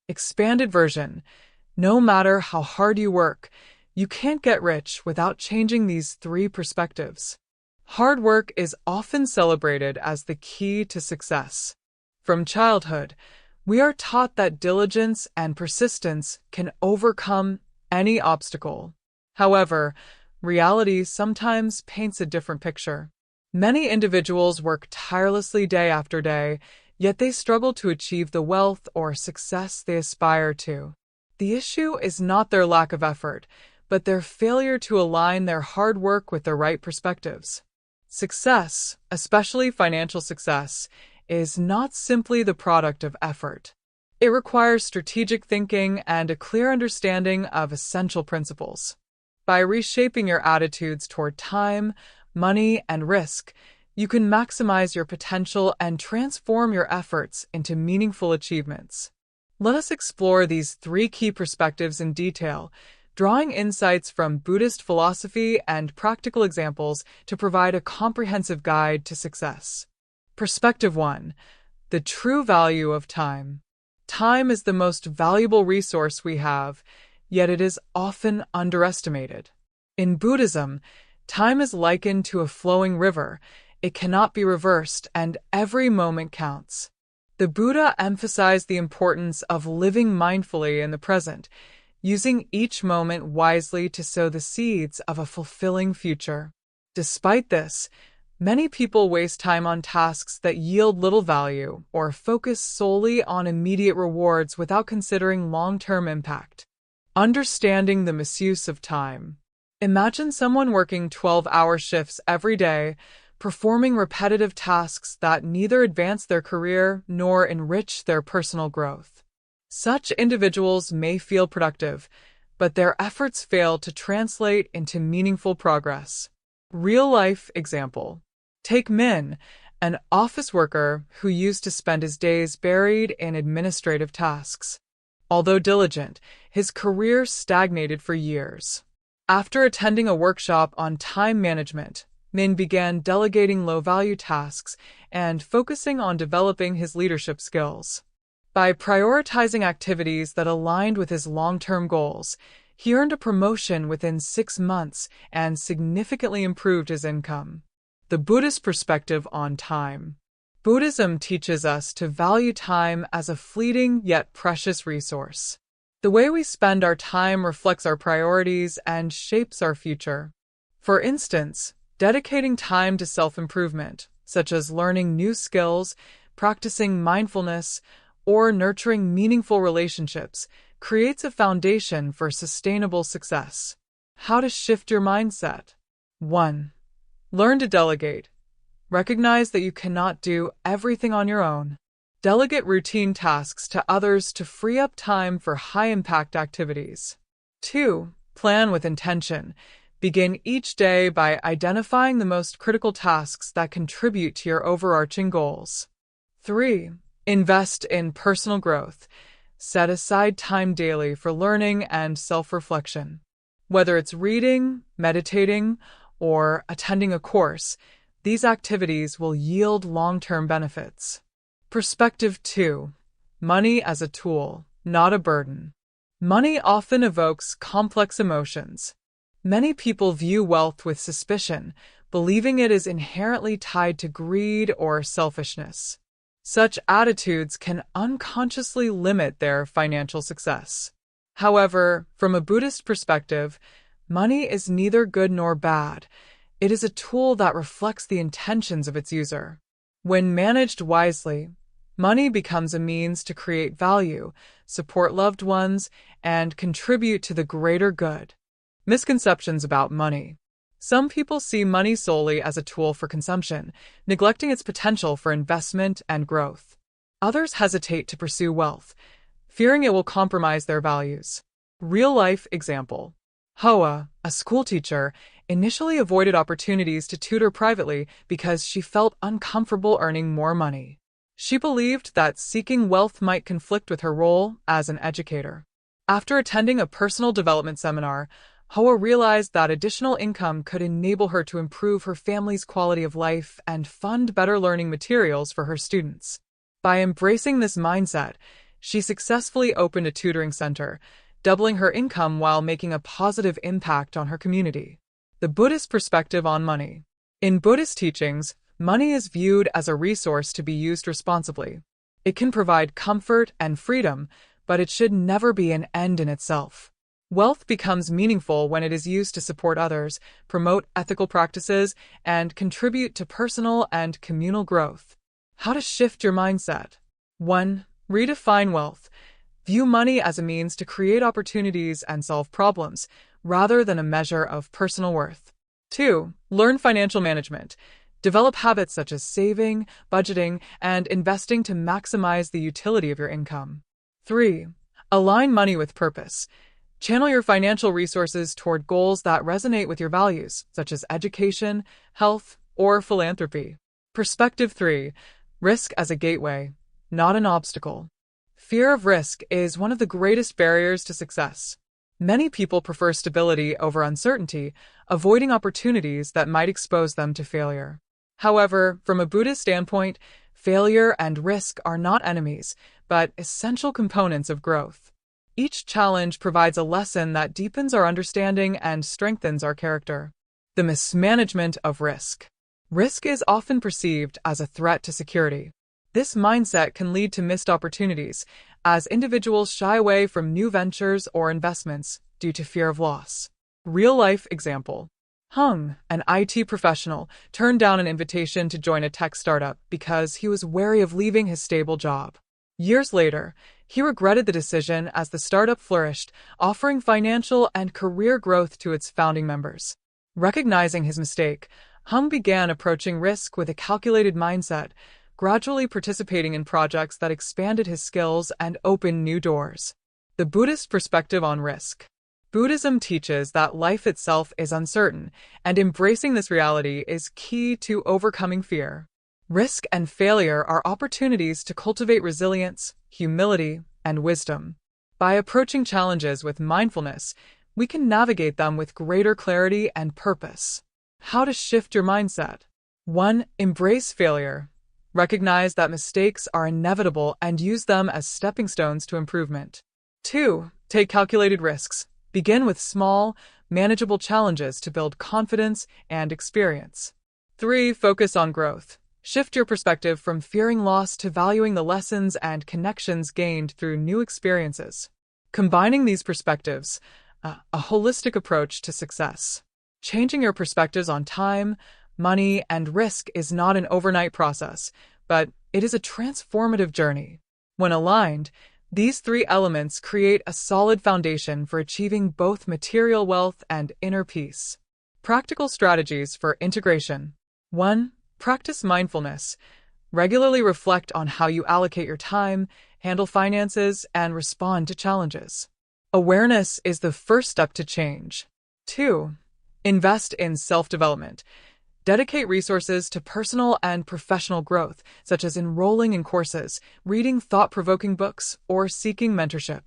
Expanded version. No matter how hard you work, you can't get rich without changing these three perspectives. Hard work is often celebrated as the key to success. From childhood, we are taught that diligence and persistence can overcome any obstacle. However, reality sometimes paints a different picture. Many individuals work tirelessly day after day, yet they struggle to achieve the wealth or success they aspire to. The issue is not their lack of effort, but their failure to align their hard work with the right perspectives. Success, especially financial success, is not simply the product of effort. It requires strategic thinking and a clear understanding of essential principles. By reshaping your attitudes toward time, money, and risk, you can maximize your potential and transform your efforts into meaningful achievements. Let us explore these three key perspectives in detail, drawing insights from Buddhist philosophy and practical examples to provide a comprehensive guide to success. Perspective 1. The true value of time. Time is the most valuable resource we have, yet it is often underestimated. In Buddhism, time is likened to a flowing river. It cannot be reversed, and every moment counts. The Buddha emphasized the importance of living mindfully in the present, using each moment wisely to sow the seeds of a fulfilling future. Despite this, many people waste time on tasks that yield little value or focus solely on immediate rewards without considering long-term impact. Understanding the misuse of time. Imagine someone working 12-hour shifts every day, performing repetitive tasks that neither advance their career nor enrich their personal growth. Such individuals may feel productive, but their efforts fail to translate into meaningful progress. Real-life example. Take Min, an office worker who used to spend his days buried in administrative tasks. Although diligent, his career stagnated for years. After attending a workshop on time management, Min began delegating low-value tasks and focusing on developing his leadership skills. By prioritizing activities that aligned with his long-term goals, he earned a promotion within 6 months and significantly improved his income. The Buddhist perspective on time. Buddhism teaches us to value time as a fleeting yet precious resource. The way we spend our time reflects our priorities and shapes our future. For instance, dedicating time to self-improvement, such as learning new skills, practicing mindfulness, or nurturing meaningful relationships, creates a foundation for sustainable success. How to shift your mindset. 1. Learn to delegate. Recognize that you cannot do everything on your own. Delegate routine tasks to others to free up time for high-impact activities. 2. Plan with intention. Begin each day by identifying the most critical tasks that contribute to your overarching goals. 3. Invest in personal growth. Set aside time daily for learning and self-reflection. Whether it's reading, meditating, or attending a course, these activities will yield long-term benefits. Perspective 2. Money as a tool, not a burden. Money often evokes complex emotions. Many people view wealth with suspicion, believing it is inherently tied to greed or selfishness. Such attitudes can unconsciously limit their financial success. However, from a Buddhist perspective, money is neither good nor bad. It is a tool that reflects the intentions of its user. When managed wisely, money becomes a means to create value, support loved ones, and contribute to the greater good. Misconceptions about money. Some people see money solely as a tool for consumption, neglecting its potential for investment and growth. Others hesitate to pursue wealth, fearing it will compromise their values. Real-life example. Hoa, a schoolteacher, initially avoided opportunities to tutor privately because she felt uncomfortable earning more money. She believed that seeking wealth might conflict with her role as an educator. After attending a personal development seminar, Hoa realized that additional income could enable her to improve her family's quality of life and fund better learning materials for her students. By embracing this mindset, She successfully opened a tutoring center, doubling her income while making a positive impact on her community. The Buddhist perspective on money. In Buddhist teachings, money is viewed as a resource to be used responsibly. It can provide comfort and freedom, but it should never be an end in itself. Wealth becomes meaningful when it is used to support others, promote ethical practices, and contribute to personal and communal growth. How to shift your mindset. 1. Redefine wealth. View money as a means to create opportunities and solve problems, rather than a measure of personal worth. 2. Learn financial management. Develop habits such as saving, budgeting, and investing to maximize the utility of your income. 3. Align money with purpose. Channel your financial resources toward goals that resonate with your values, such as education, health, or philanthropy. Perspective 3. Risk as a gateway, not an obstacle. Fear of risk is one of the greatest barriers to success. Many people prefer stability over uncertainty, avoiding opportunities that might expose them to failure. However, from a Buddhist standpoint, failure and risk are not enemies, but essential components of growth. Each challenge provides a lesson that deepens our understanding and strengthens our character. The mismanagement of risk. Risk is often perceived as a threat to security. This mindset can lead to missed opportunities, as individuals shy away from new ventures or investments due to fear of loss. Real-life example. Hung, an IT professional, turned down an invitation to join a tech startup because he was wary of leaving his stable job. Years later, he regretted the decision as the startup flourished, offering financial and career growth to its founding members. Recognizing his mistake, Hung began approaching risk with a calculated mindset, gradually participating in projects that expanded his skills and opened new doors. The Buddhist perspective on risk. Buddhism teaches that life itself is uncertain, and embracing this reality is key to overcoming fear. Risk and failure are opportunities to cultivate resilience, humility, and wisdom. By approaching challenges with mindfulness, we can navigate them with greater clarity and purpose. How to shift your mindset. 1. Embrace failure. Recognize that mistakes are inevitable and use them as stepping stones to improvement. 2. Take calculated risks. Begin with small, manageable challenges to build confidence and experience. 3. Focus on growth. Shift your perspective from fearing loss to valuing the lessons and connections gained through new experiences. Combining these perspectives, a holistic approach to success. Changing your perspectives on time, money, and risk is not an overnight process, but it is a transformative journey. When aligned, these three elements create a solid foundation for achieving both material wealth and inner peace. Practical strategies for integration. 1. Practice mindfulness. Regularly reflect on how you allocate your time, handle finances, and respond to challenges. Awareness is the first step to change. 2. Invest in self-development. Dedicate resources to personal and professional growth, such as enrolling in courses, reading thought-provoking books, or seeking mentorship.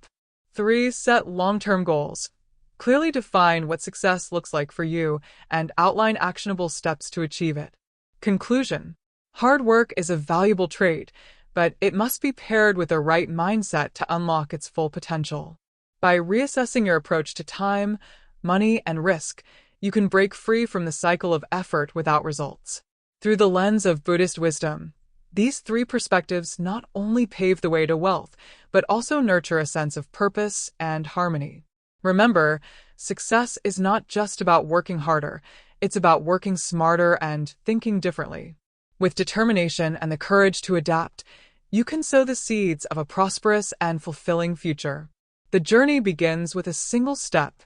3. Set long-term goals. Clearly define what success looks like for you and outline actionable steps to achieve it. Conclusion. Hard work is a valuable trait, but it must be paired with the right mindset to unlock its full potential. By reassessing your approach to time, money, and risk, you can break free from the cycle of effort without results. Through the lens of Buddhist wisdom, these three perspectives not only pave the way to wealth, but also nurture a sense of purpose and harmony. Remember, success is not just about working harder, it's about working smarter and thinking differently. With determination and the courage to adapt, you can sow the seeds of a prosperous and fulfilling future. The journey begins with a single step: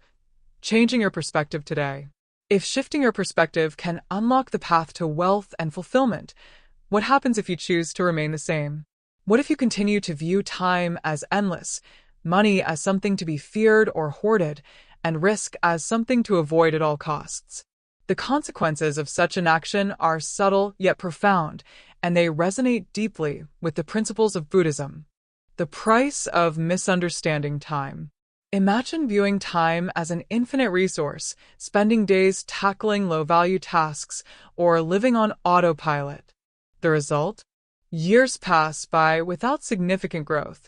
changing your perspective today. If shifting your perspective can unlock the path to wealth and fulfillment, what happens if you choose to remain the same? What if you continue to view time as endless, money as something to be feared or hoarded, and risk as something to avoid at all costs? The consequences of such an action are subtle yet profound, and they resonate deeply with the principles of Buddhism. The price of misunderstanding time. Imagine viewing time as an infinite resource, spending days tackling low-value tasks or living on autopilot. The result? Years pass by without significant growth,